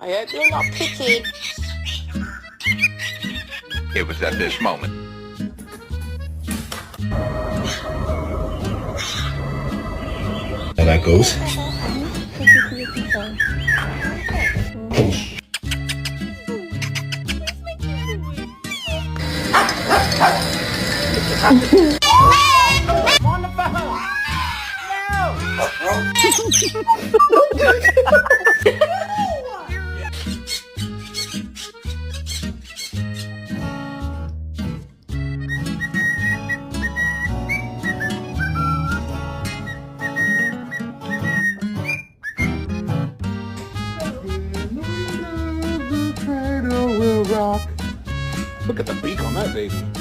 I hope you're not pitied. It was at this moment. How that goes. On the phone. Look at the beak on that baby.